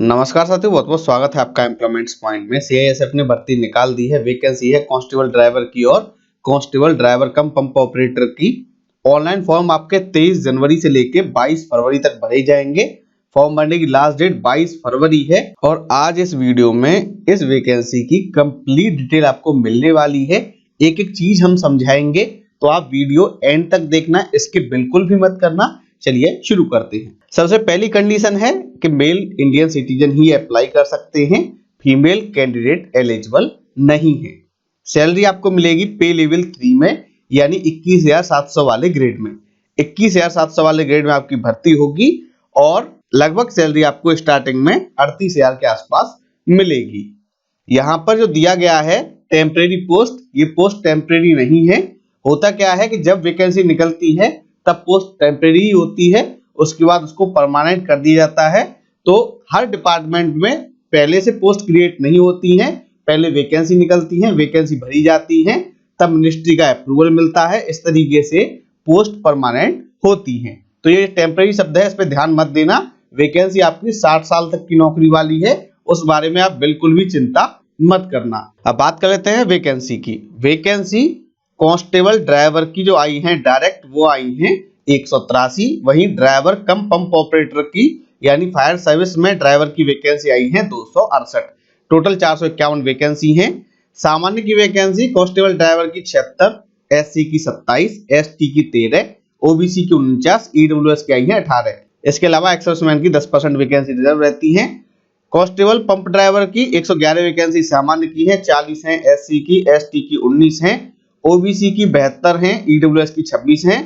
नमस्कार साथियों, बहुत बहुत स्वागत है आपका एम्प्लॉयमेंट्स पॉइंट में। सीआईएसएफ ने भर्ती निकाल दी है। वैकेंसी है कांस्टेबल ड्राइवर की और कांस्टेबल ड्राइवर कम पंप ऑपरेटर की। ऑनलाइन फॉर्म आपके 23 जनवरी से लेके 22 फरवरी तक भरे जाएंगे। फॉर्म भरने की लास्ट डेट 22 फरवरी है और आज इस वीडियो में इस वैकेंसी की कंप्लीट डिटेल आपको मिलने वाली है। एक एक चीज हम समझाएंगे, तो आप वीडियो एंड तक देखना, इसके बिल्कुल भी मत करना। चलिए शुरू करते हैं। सबसे पहली कंडीशन है कि मेल इंडियन सिटीजन ही अप्लाई कर सकते हैं, फीमेल कैंडिडेट एलिजिबल नहीं है। सैलरी आपको मिलेगी पे लेवल 3 में, यानी 21,700 वाले ग्रेड में। 21,700 वाले ग्रेड में आपकी भर्ती होगी और लगभग सैलरी आपको स्टार्टिंग में 38,000 के आसपास मिलेगी। यहाँ पर जो दिया गया है टेम्परेरी पोस्ट, ये पोस्ट टेम्परेरी नहीं है। होता क्या है कि जब वैकेंसी निकलती है तब पोस्ट टेम्परेरी ही होती है, उसके बाद उसको परमानेंट कर दिया जाता है। तो हर डिपार्टमेंट में पहले से पोस्ट क्रिएट नहीं होती हैं, पहले वैकेंसी निकलती है, वैकेंसी भरी जाती है, तब मिनिस्ट्री का अप्रूवल मिलता है। इस तरीके से पोस्ट परमानेंट होती हैं। तो ये टेम्परेरी शब्द है, इस पर ध्यान मत देना। वैकेंसी आपकी 60 साल तक की नौकरी वाली है, उस बारे में आप बिल्कुल भी चिंता मत करना। अब बात कर लेते हैं वैकेंसी की। वैकेंसी कांस्टेबल ड्राइवर की जो आई है डायरेक्ट, वो आई है 183। वहीं ड्राइवर कम पंप ऑपरेटर की यानी फायर सर्विस में ड्राइवर की वैकेंसी आई है 268। टोटल 451 वैकेंसी है। सामान्य की वैकेंसी कांस्टेबल ड्राइवर की 76, एससी की 27, एसटी की 13, ओबीसी की 49, ईडब्ल्यूएस की आई है 18। इसके अलावा एक्सर्विसमैन की 10% वैकेंसी रिजर्व रहती है। कांस्टेबल पंप ड्राइवर की 111 वैकेंसी सामान्य की है, 40 है एससी की, एसटी की 19 है, ओबीसी की 72 है, ईडब्ल्यूएस की 26 है।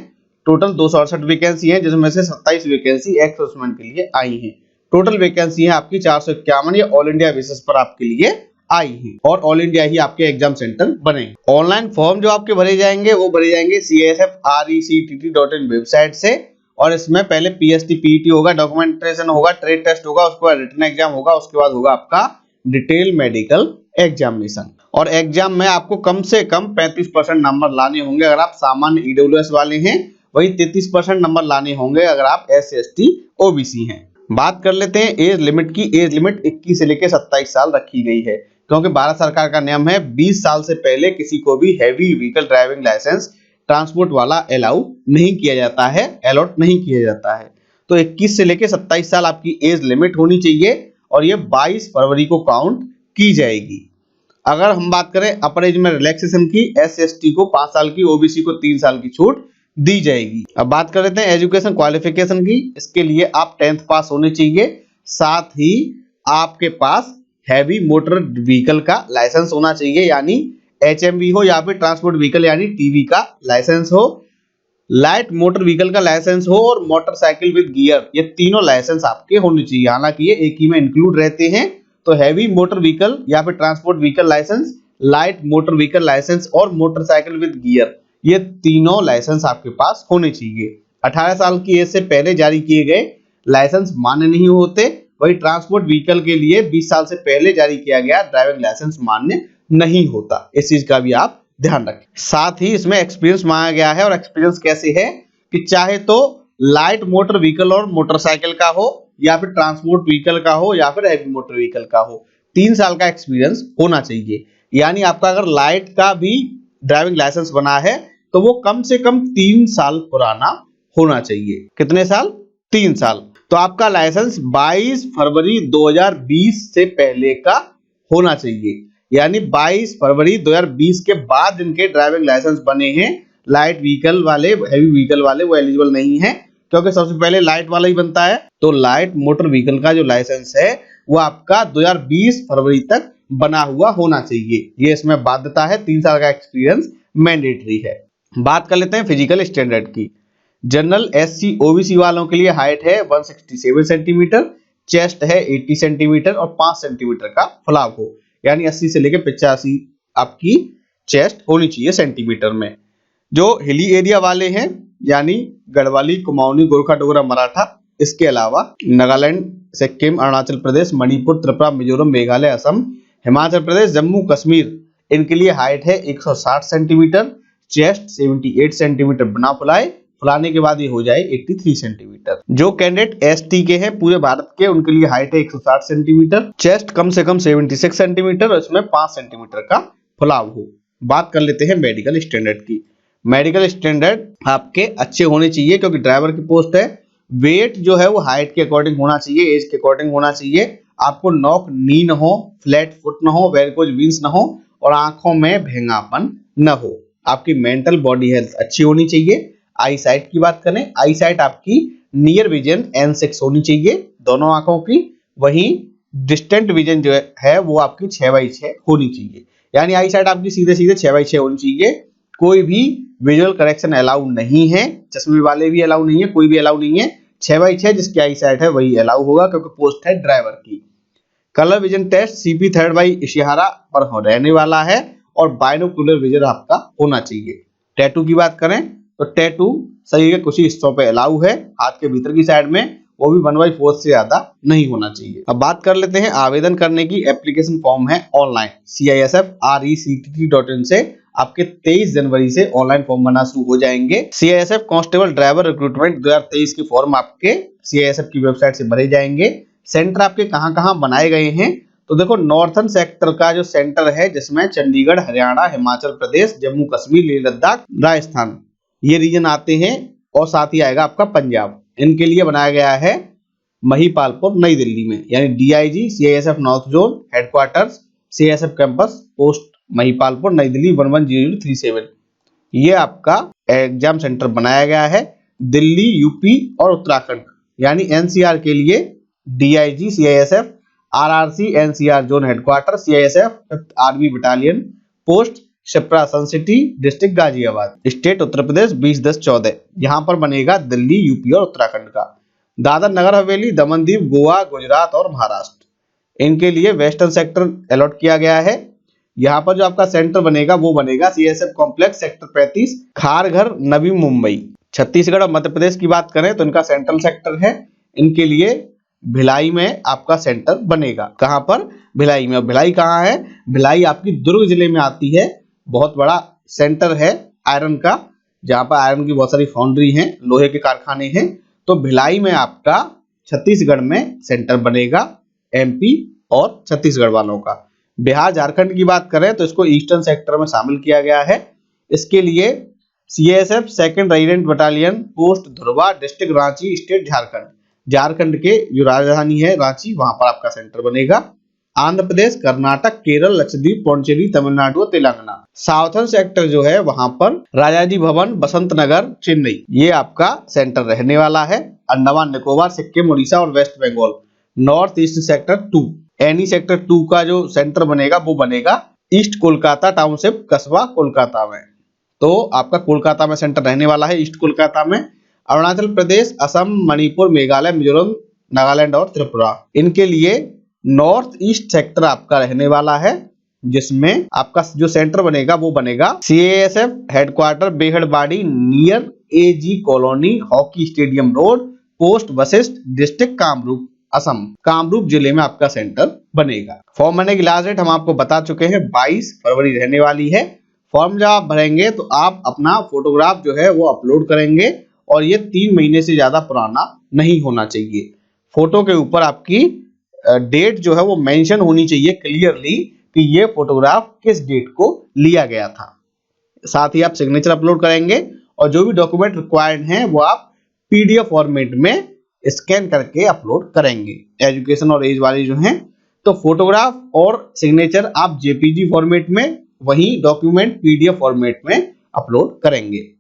टोटल 268 वैकेंसी है, जिसमें से 27 वैकेंसी एक्स-सर्विसमैन के लिए आई है। टोटल वैकेंसी है आपकी 451। ये ऑल इंडिया बेसिस पर आपके लिए आई है और ऑल इंडिया ही आपके एग्जाम सेंटर बनेंगे। ऑनलाइन फॉर्म जो आपके भरे जाएंगे वो भरे जाएंगे CISF-RECTT.in वेबसाइट से, और इसमें पहले PST PET होगा, डॉक्यूमेंटेशन होगा, ट्रेड टेस्ट होगा, उसके बाद रिटन एग्जाम होगा, उसके बाद होगा आपका डिटेल मेडिकल एग्जामिनेशन। और एग्जाम में आपको कम से कम 35% नंबर लाने होंगे अगर आप सामान्य ईडब्ल्यूएस वाले हैं, वही 33% नंबर लाने होंगे अगर आप SC/ST OBC हैं। बात कर लेते हैं एज लिमिट की। एज लिमिट 21 से लेकर 27 साल रखी गई है, क्योंकि भारत सरकार का नियम है 20 साल से पहले किसी को भी heavy vehicle driving licence transport वाला अलाउ नहीं किया जाता है, अलॉट नहीं किया जाता है। तो 21 से लेकर 27 साल आपकी एज लिमिट होनी चाहिए और ये 22 फरवरी को काउंट की जाएगी। अगर हम बात करें अपर एज में रिलैक्सेशन की, SC/ST को 5 साल की, OBC को 3 साल की छूट दी जाएगी। अब बात कर लेते हैं एजुकेशन क्वालिफिकेशन की। इसके लिए आप 10th पास होने चाहिए, साथ ही आपके पास हैवी मोटर व्हीकल का लाइसेंस होना चाहिए, यानी HMV हो या फिर ट्रांसपोर्ट व्हीकल यानी TV का लाइसेंस हो, लाइट मोटर व्हीकल का लाइसेंस हो और मोटरसाइकिल विद गियर, ये तीनों लाइसेंस आपके होने चाहिए। हालांकि ये एक ही में इंक्लूड रहते हैं, तो हैवी मोटर व्हीकल या फिर transport vehicle licence, light motor vehicle licence और मोटरसाइकिल विद गियर, ये तीनों लाइसेंस आपके पास होने चाहिए। 18 साल की एज से पहले जारी किए गए लाइसेंस मान्य नहीं होते। वही ट्रांसपोर्ट व्हीकल के लिए 20 साल से पहले जारी किया गया ड्राइविंग लाइसेंस मान्य नहीं होता। इस चीज का भी आप ध्यान रखें। साथ ही इसमें एक्सपीरियंस मांगा गया है, और एक्सपीरियंस कैसे है कि चाहे तो लाइट मोटर व्हीकल और मोटरसाइकिल का हो, या फिर ट्रांसपोर्ट व्हीकल का हो, या फिर हैवी मोटर व्हीकल का हो, 3 साल का एक्सपीरियंस होना चाहिए। यानी आपका अगर लाइट का भी ड्राइविंग लाइसेंस बना है तो वो कम से कम 3 साल पुराना होना चाहिए। कितने साल? 3 साल। तो आपका लाइसेंस 22 फरवरी 2020 से पहले का होना चाहिए, यानी 22 फरवरी 2020 के बाद जिनके ड्राइविंग लाइसेंस बने हैं, लाइट व्हीकल वाले, हैवी व्हीकल वाले, वो एलिजिबल नहीं है, क्योंकि सबसे पहले लाइट वाला ही बनता है। तो लाइट मोटर व्हीकल का जो लाइसेंस है वो आपका 2020 फरवरी तक बना हुआ होना चाहिए। ये इसमें बाध्यता है, 3 साल का एक्सपीरियंस मैंडेटरी है। बात कर लेते हैं फिजिकल स्टैंडर्ड की। जनरल SC OBC वालों के लिए हाइट है 167 सेंटीमीटर, चेस्ट है 80 सेंटीमीटर और 5 सेंटीमीटर का फलाव हो, यानी 80 से लेकर 85 आपकी चेस्ट होनी चाहिए सेंटीमीटर में। जो हिली एरिया वाले हैं, यानी गढ़वाली, कुमाऊनी, गोरखा, डोगरा, मराठा, इसके अलावा नागालैंड, सिक्किम, अरुणाचल प्रदेश, मणिपुर, त्रिपुरा, मिजोरम, मेघालय, असम, हिमाचल प्रदेश, जम्मू कश्मीर, इनके लिए हाइट है 160 सेंटीमीटर, चेस्ट 78 सेंटीमीटर बना फुलाए, फुलाने के बाद ये हो जाए 83 सेंटीमीटर। जो कैंडिडेट एसटी के हैं पूरे भारत के, उनके लिए हाइट है 160 सेंटीमीटर, चेस्ट कम से कम 76 सेंटीमीटर और इसमें 5 सेंटीमीटर का फुलाव हो। बात कर लेते हैं मेडिकल स्टैंडर्ड की। मेडिकल स्टैंडर्ड आपके अच्छे होने चाहिए क्योंकि ड्राइवर की पोस्ट है। वेट जो है वो हाइट के अकॉर्डिंग होना चाहिए, एज के अकॉर्डिंग होना चाहिए। आपको नॉक नी न हो, फ्लैट फुट न हो, वेरिकोज वीन्स न हो और आंखों में भेंगापन न हो। आपकी मेंटल बॉडी हेल्थ अच्छी होनी चाहिए। आई साइट की बात करें, आई साइट आपकी नियर विजन N6 होनी चाहिए दोनों आंखों की। वहीं डिस्टेंट विजन जो है वो आपकी 6/6 होनी चाहिए, यानी आई साइट आपकी सीधे सीधे 6/6 होनी चाहिए। कोई भी विजुअल करेक्शन अलाउ नहीं है, चश्मे वाले भी अलाउ नहीं है, कोई भी अलाउ नहीं है। 6/6 जिसकी आई साइट है वही अलाउ होगा क्योंकि पोस्ट है ड्राइवर की। Colour vision test CP 3rd by Ishihara पर रहने वाला है और बाइनोकुलर विजन आपका होना चाहिए। टैटू की बात करें तो टैटू शरीर के कुछ हिस्सों पे अलाउ है, हाथ के भीतर की साइड में, वो भी 1/4 से ज्यादा नहीं होना चाहिए। अब बात कर लेते हैं आवेदन करने की। एप्लीकेशन फॉर्म है ऑनलाइन CISF RECTT.in से आपके 23 जनवरी से ऑनलाइन फॉर्म बनना शुरू हो जाएंगे। CISF कांस्टेबल ड्राइवर रिक्रूटमेंट 2023 के फॉर्म आपके CISF की वेबसाइट से भरे जाएंगे। सेंटर आपके कहां-कहां बनाए गए हैं तो देखो, नॉर्थन सेक्टर का जो सेंटर है जिसमें चंडीगढ़, हरियाणा, हिमाचल प्रदेश, जम्मू कश्मीर, लेह लद्दाख, राजस्थान ये रीजन आते हैं और साथ ही आएगा आपका पंजाब। इनके लिए बनाया गया है महिपालपुर नई दिल्ली में, यानी DIG CISF north zone headquarters CISF campus post Mahipalpur नई दिल्ली 110037। ये आपका एग्जाम सेंटर बनाया गया है। दिल्ली, यूपी और उत्तराखंड यानी NCR के लिए DIG CISF RRC NCR zone headquarter CISF army battalion post Shipra sun city district Ghaziabad state Uttar Pradesh 2010-14 यहाँ पर बनेगा दिल्ली, यूपी और उत्तराखंड का। दादर नगर हवेली, दमन दीव, गोवा, गुजरात और महाराष्ट्र इनके लिए वेस्टर्न सेक्टर अलॉट किया गया है। यहाँ पर जो आपका सेंटर बनेगा वो बनेगा CISF complex sector 35 Kharghar, Navi Mumbai. Chhattisgarh और मध्य प्रदेश की बात करें तो इनका सेंट्रल सेक्टर है। इनके लिए भिलाई में आपका सेंटर बनेगा। कहां पर? भिलाई में। और भिलाई कहाँ है? भिलाई आपकी दुर्ग जिले में आती है। बहुत बड़ा सेंटर है आयरन का, जहां पर आयरन की बहुत सारी फाउंड्री हैं, लोहे के कारखाने हैं। तो भिलाई में आपका छत्तीसगढ़ में सेंटर बनेगा MP और छत्तीसगढ़ वालों का। बिहार झारखंड की बात करें तो इसको ईस्टर्न सेक्टर में शामिल किया गया है। इसके लिए CISF second resident battalion post Dhurwa district Ranchi state Jharkhand, Jharkhand के जो राजधानी है रांची, वहां पर आपका सेंटर बनेगा। आंध्र प्रदेश, कर्नाटक, केरल, लक्षद्वीप, पौंडीचेरी, तमिलनाडु और तेलंगाना। साउथर्न सेक्टर जो है वहां पर राजाजी भवन, बसंत नगर, चेन्नई ये आपका सेंटर रहने वाला है। अंडमान निकोबार, सिक्किम, उड़ीसा और west Bengal. North east sector 2 any sector 2 का जो सेंटर बनेगा वो बनेगा ईस्ट कोलकाता टाउनशिप, कस्बा कोलकाता में। तो आपका कोलकाता में सेंटर रहने वाला है, ईस्ट कोलकाता में। अरुणाचल प्रदेश, असम, मणिपुर, मेघालय, मिजोरम, नागालैंड और त्रिपुरा इनके लिए नॉर्थ ईस्ट सेक्टर आपका रहने वाला है, जिसमें आपका जो सेंटर बनेगा वो बनेगा CISF headquarter Beharbari near AG colony, hockey stadium road, post Vashishtha district Kamrup, Assam. Kamrup जिले में आपका सेंटर बनेगा। फॉर्म भरने की लास्ट डेट हम आपको बता चुके हैं, 22 फरवरी रहने वाली है। फॉर्म जब आप भरेंगे तो आप अपना फोटोग्राफ जो है वो अपलोड करेंगे और ये 3 महीने से ज्यादा पुराना नहीं होना चाहिए। फोटो के ऊपर आपकी डेट जो है वो मेंशन होनी चाहिए क्लियरली कि ये फोटोग्राफ किस डेट को लिया गया था। साथ ही आप सिग्नेचर अपलोड करेंगे और जो भी डॉक्यूमेंट रिक्वायर्ड हैं वो आप PDF फॉर्मेट में स्कैन करके अपलोड करेंगे। एजुकेशन और एज वाले जो हैं तो फोटोग्राफ और सिग्नेचर आप JPG फॉर्मेट में, वही डॉक्यूमेंट PDF फॉर्मेट में अपलोड करेंगे।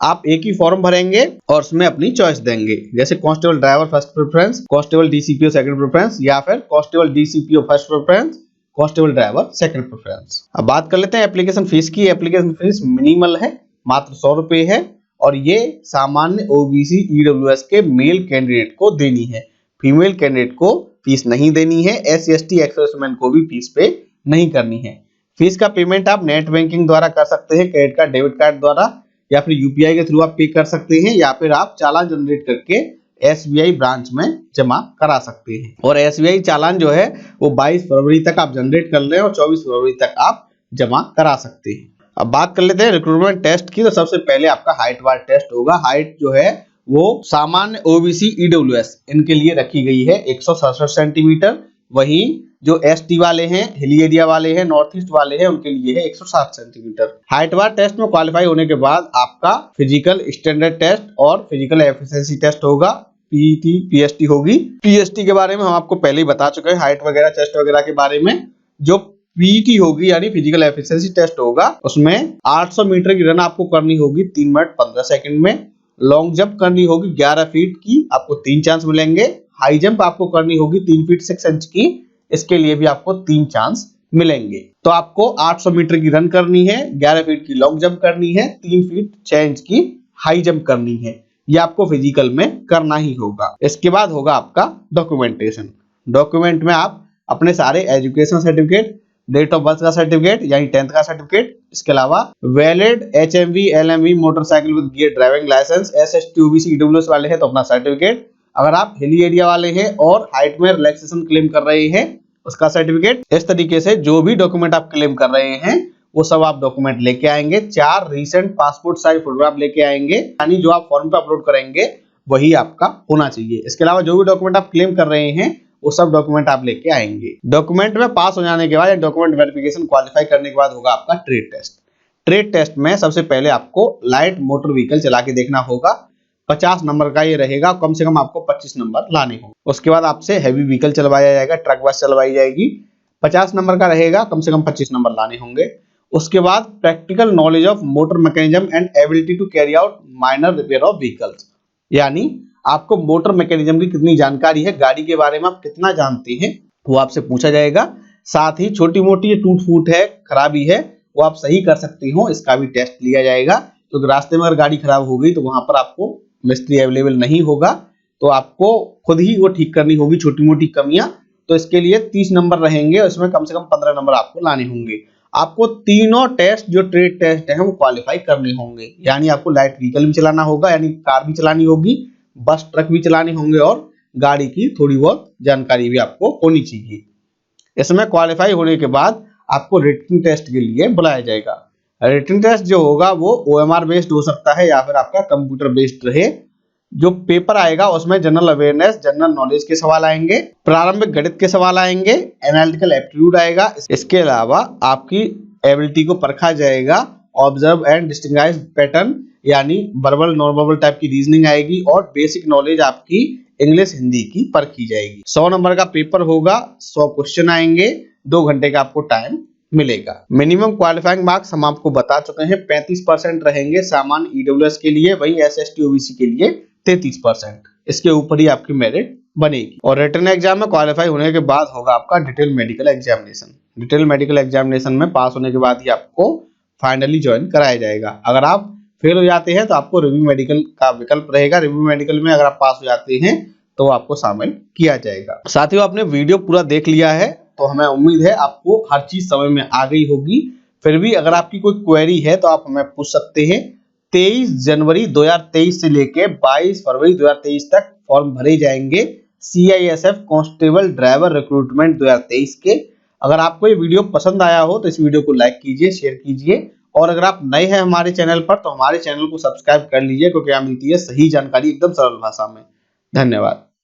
आप एक ही फॉर्म भरेंगे और उसमें अपनी चॉइस देंगे, जैसे constable driver first preference, constable DCPO second preference या फिर constable DCPO first preference, constable driver second preference. अब बात कर लेते हैं एप्लीकेशन फीस की। एप्लीकेशन फीस मिनिमल है, मात्र 100 रुपए है और ये सामान्य OBC EWS के मेल कैंडिडेट को देनी है। फीमेल कैंडिडेट को फीस नहीं देनी है। SC ST एक्स-सर्विसमैन को भी फीस पे नहीं करनी है। फीस का पेमेंट आप नेट बैंकिंग द्वारा कर सकते हैं, क्रेडिट कार्ड, डेबिट कार्ड द्वारा, या फिर UPI के थ्रू आप पे कर सकते हैं, या फिर आप चालान जनरेट करके SBI ब्रांच में जमा करा सकते हैं। और SBI चालान जो है वो 22 फरवरी तक आप जनरेट कर लें और 24 फरवरी तक आप जमा करा सकते हैं। अब बात कर लेते हैं रिक्रूटमेंट टेस्ट की। तो सबसे पहले आपका हाइट वार टेस्ट होगा। हाइट जो है वो सामान्य ओबीसी ईडब्ल्यूएस इनके लिए रखी गई है 167 सेंटीमीटर। वहीं जो एसटी वाले हैं, हिली एरिया वाले हैं, नॉर्थ ईस्ट वाले हैं, उनके लिए है 160 सेंटीमीटर। हाइट वार टेस्ट में क्वालिफाई होने के बाद आपका फिजिकल स्टैंडर्ड टेस्ट और फिजिकल एफिशिएंसी टेस्ट होगा। पीटी पीएसटी होगी। पीएसटी के बारे में हम आपको पहले ही बता चुके हैं, हाइट वगैरह टेस्ट वगैरह के बारे में। जो पीटी होगी यानी फिजिकल एफिशिएंसी टेस्ट होगा, उसमें 800 मीटर की रन आपको करनी होगी 3 मिनट 15 सेकंड में। लॉन्ग जंप करनी होगी 11 फीट की, आपको 3 चांस मिलेंगे। हाई जंप आपको करनी होगी 3 फीट 6 इंच की, इसके लिए भी आपको 3 चांस मिलेंगे। तो आपको 800 मीटर की रन करनी है, 11 फीट की लॉन्ग जंप करनी है, 3 फीट 6 इंच की हाई जंप करनी है। ये आपको फिजिकल में करना ही होगा। इसके बाद होगा आपका डॉक्यूमेंटेशन। डॉक्यूमेंट में आप अपने सारे education certificate, date of birth का सर्टिफिकेट यानी 10th का सर्टिफिकेट, इसके अलावा valid HMV LMV motorcycle with gear driving licence, SST OBC EWS वाले हैं तो अपना सर्टिफिकेट। अगर आप हिली एरिया वाले हैं और हाइट में रिलैक्सेशन क्लेम कर रहे हैं उसका सर्टिफिकेट। इस तरीके से जो भी डॉक्यूमेंट आप क्लेम कर रहे हैं वो सब आप डॉक्यूमेंट लेके आएंगे। 4 रीसेंट पासपोर्ट साइज फोटोग्राफ लेके आएंगे, यानी जो आप फॉर्म पे अपलोड करेंगे वही आपका होना चाहिए। इसके अलावा जो भी डॉक्यूमेंट आप क्लेम कर रहे हैं वो सब डॉक्यूमेंट आप लेके आएंगे। डॉक्यूमेंट में पास हो जाने के बाद या डॉक्यूमेंट वेरिफिकेशन क्वालिफाई करने के बाद होगा आपका ट्रेड टेस्ट। ट्रेड टेस्ट में सबसे पहले आपको लाइट मोटर व्हीकल चला के देखना होगा। 50 नंबर का ये रहेगा, कम से कम आपको 25 नंबर लाने होंगे। उसके बाद आपसे हैवी व्हीकल चलवाया जाएगा, ट्रक बस चलवाई जाएगी, 50 नंबर का रहेगा, कम से कम 25 नंबर लाने होंगे। उसके बाद practical knowledge of motor mechanism and ability to carry out minor repair of vehicles, यानी आपको मोटर मैकेनिज्म की कितनी जानकारी है, गाड़ी के बारे में आप कितना जानते हैं वो आपसे पूछा जाएगा। साथ ही छोटी मोटी टूट फूट है, खराबी है, वो आप सही कर सकते हो, इसका भी टेस्ट लिया जाएगा। क्योंकि रास्ते में अगर गाड़ी खराब हो गई तो वहां पर आपको मिस्त्री अवेलेबल नहीं होगा, तो आपको खुद ही वो ठीक करनी होगी छोटी मोटी कमियां। तो इसके लिए 30 नंबर रहेंगे, उसमें कम से कम 15 नंबर आपको लाने होंगे। आपको तीनों टेस्ट जो ट्रेड टेस्ट है वो क्वालिफाई करने होंगे, यानी आपको लाइट व्हीकल भी चलाना होगा, यानी कार भी चलानी होगी, बस ट्रक भी चलाने होंगे और गाड़ी की थोड़ी बहुत जानकारी भी आपको होनी चाहिए। इसमें क्वालिफाई होने के बाद आपको रिटन टेस्ट के लिए बुलाया जाएगा। रिटन टेस्ट जो होगा वो ओएमआर बेस्ड हो सकता है या फिर आपका कंप्यूटर बेस्ड रहे। जो पेपर आएगा उसमें जनरल अवेयरनेस, जनरल नॉलेज के सवाल आएंगे, प्रारंभिक गणित के सवाल आएंगे, एनालिटिकल एप्टीट्यूड आएगा। इसके अलावा आपकी एबिलिटी को परखा जाएगा, ऑब्जर्व एंड डिस्टिंग्विश पैटर्न यानी वर्बल नॉन वर्बल टाइप की रीजनिंग आएगी और बेसिक नॉलेज आपकी इंग्लिश हिंदी की परखी जाएगी। 100 नंबर का पेपर होगा, 100 क्वेश्चन आएंगे, 2 घंटे का आपको टाइम मिलेगा। मिनिमम क्वालिफाइंग मार्क्स हम आपको बता चुके हैं, 35% रहेंगे सामान्य ईडब्ल्यूएस के लिए, वही एसएसटी ओबीसी के लिए 33%। इसके ऊपर ही आपकी मेरिट बनेगी। और रिटन एग्जाम में क्वालिफाई होने के बाद होगा आपका detail medical examination. Detail medical examination में पास होने के बाद ही आपको फाइनली ज्वाइन कराया जाएगा। अगर आप फेल हो जाते हैं तो आपको रिव्यू मेडिकल का विकल्प रहेगा। रिव्यू मेडिकल में अगर आप पास हो जाते हैं तो आपको शामिल किया जाएगा। साथियों, आपने वीडियो पूरा देख लिया है तो हमें उम्मीद है आपको हर चीज समझ में आ गई होगी। फिर भी अगर आपकी कोई क्वेरी है तो आप हमें पूछ सकते हैं। 23 जनवरी 2023 से लेके 22 फरवरी 2023 तक फॉर्म भरे जाएंगे CISF कांस्टेबल ड्राइवर रिक्रूटमेंट 2023 के। अगर आपको ये वीडियो पसंद आया हो तो इस वीडियो को लाइक कीजिए, शेयर कीजिए, और अगर आप नए हैं हमारे चैनल पर तो हमारे चैनल को सब्सक्राइब कर लीजिए, क्योंकि यहाँ मिलती है सही जानकारी एकदम सरल भाषा में। धन्यवाद।